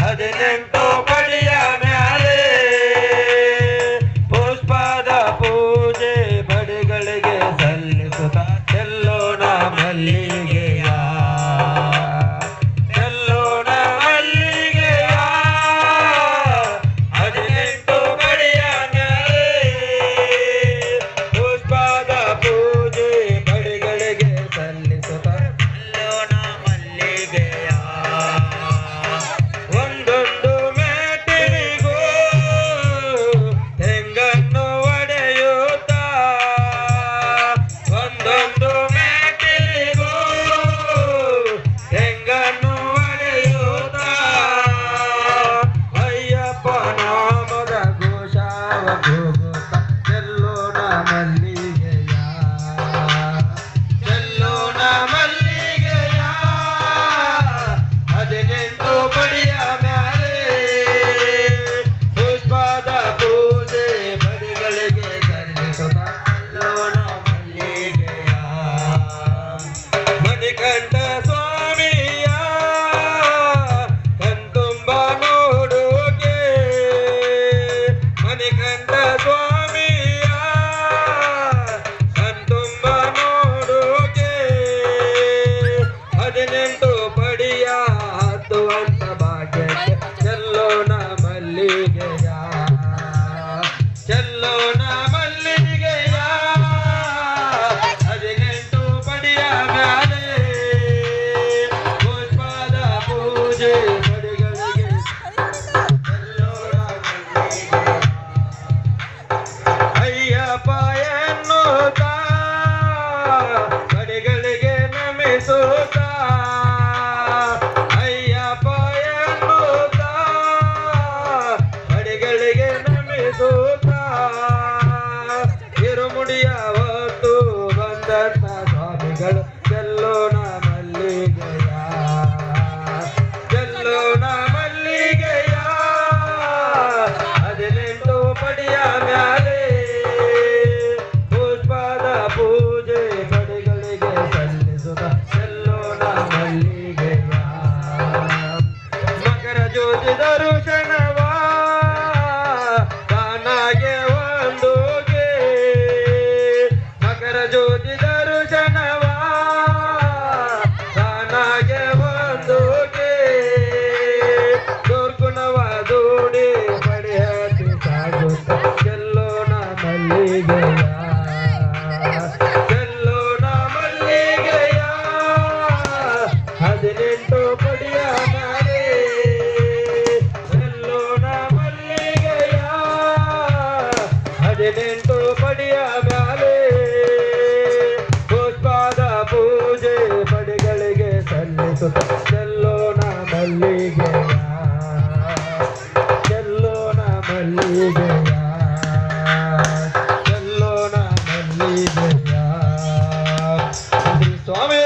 ಹದಿನೆಂಟು ಪಡಿಯ ಮ್ಯಾಲೆ ಪುಷ್ಪದ ಪೂಜೆ ಬಡಿಗಳಿಗೆ ಸಲ್ಲಿಸುತ್ತ ಚೆಲ್ಲೋಣ ಮಲ್ಲಿಗೆಯ ಚೆಲ್ಲೋಣ ಮಲ್ಲಿಗೆಯ ಹದಿನೆಂಟು ಪಡಿಯ ಮ್ಯಾಲೆ ಪುಷ್ಪದ ಪೂಜೆ ಬಡಿಗಳಿಗೆ ಸಲ್ಲಿಸುತ್ತ ಚೆಲ್ಲೋಣ ಮಲ್ಲಿಗೆಯ ಒಂದೊಂದು ಮೇಟಿನಿಗೂ ತೆಂಗನ್ನು ಒಡೆಯುತ್ತ ಒಂದೊಂದು ಮೇಟಿನಿಗೂ ತೆಂಗನ್ನು ಒಡೆಯುತ್ತ ಅಯ್ಯಪ್ಪ ನಾಮದ ಘೋಷವ ಕೂಗುತ್ತ ಚೆಲ್ಲೋಣ ಮಲ್ಲಿಗೆಯ ಚೆಲ್ಲೋಣ ಮಲ್ಲಿಗೆಯ ಹದಿನೆಂಟು ಪಡಿಯ ಮ್ಯಾಲೆ ಪುಷ್ಪದ ಪೂಜೆ ಬಡಿಗಳಿಗೆ ಸಲ್ಲಿಸುತ್ತ ಚೆಲ್ಲೋಣ ಮಲ್ಲಿಗೆಯ ಮಣಿಕಂಠ ಸ್ವಾಮಿಯ ಕಣ್ತುಂಬ ನೋಡುಗೆ ಮಣಿಕಂಠ ಸ್ವಾಮಿಯ ಕಣ್ತುಂಬ ನೋಡುಗೆ ಹದಿನೆಂಟು ಪಡಿಯ ಹತ್ತುವಂತ ಭಾಗ್ಯಕ್ಕೆ ಚೆಲ್ಲೋಣ ಮಲ್ಲಿಗೆಯ ಚೆಲ್ಲೋಣ ಮಲ್ಲಿಗೆಯ ಹದಿನೆಂಟು ಪಡಿಯ ಮ್ಯಾಲೆ ಪುಷ್ಪದ ಪೂಜೆ ಬಡಿಗಳಿಗೆ ಚೆಲ್ಲೋಣ ಮಲ್ಲಿಗೆಯ ಅಯ್ಯಪ್ಪ ಎನ್ನುತ್ತ ಬಡಿಗಳಿಗೆ ನಮಿಸುತ್ತ ಅಯ್ಯಪ್ಪ ಎನ್ನುತ್ತ ಬಡಿಗಳಿಗೆ ನಮಿಸುತ್ತ ಇರುಮುಡಿಯ ಹೊತ್ತು ಬಂದಂತ ಸ್ವಾಮಿಗಳು ಚೆಲ್ಲೋಣ ಮಲ್ಲಿಗೆಯ ಚೆಲ್ಲೋಣ ಮಲ್ಲಿಗೆಯ ಹದಿನೆಂಟು ಪಡಿಯ ಮ್ಯಾಲೆ ಪುಷ್ಪದ ಪೂಜೆ ಬಡಿಗಳಿಗೆ ಸಲ್ಲಿಸುತ್ತ ಚೆಲ್ಲೋಣ ಮಲ್ಲಿಗೆಯ ಮಕರ ಜ್ಯೋತಿ ದರ್ಶನವ ತಾನಾಗೆ ಒಂದುಗೆ ಮಕರ ಜ್ಯೋತಿ ದರ್ಶನವ ತಾನಾಗೆ ಒಂದುಗೆ ದುರ್ಗುಣವ ದೂಡಿ ಪಡೆಯತಿ ಸಾಗುತ್ತ ಚೆಲ್ಲೋಣ ಮಲ್ಲಿಗೆಯ ಚೆಲ್ಲೋಣ ಮಲ್ಲಿಗೆಯ ಹದಿನೆಂಟು ಪಡಿಯ ಮ್ಯಾಲೆ ಚೆಲ್ಲೋಣ ಮಲ್ಲಿಗೆಯ ಹದಿನೆಂಟು ಪಡಿಯ ಮ್ಯಾಲೆ ಪುಷ್ಪದ ಪೂಜೆ ಬಡಿಗಳಿಗೆ ಸಲ್ಲಿಸುತ್ತ ಚೆಲ್ಲೋಣ ಮಲ್ಲಿಗೆಯ ಚೆಲ್ಲೋಣ ಮಲ್ಲಿಗೆಯ ಚೆಲ್ಲೋಣ ಮಲ್ಲಿಗೆಯ ಶ್ರೀ ಸ್ವಾಮಿ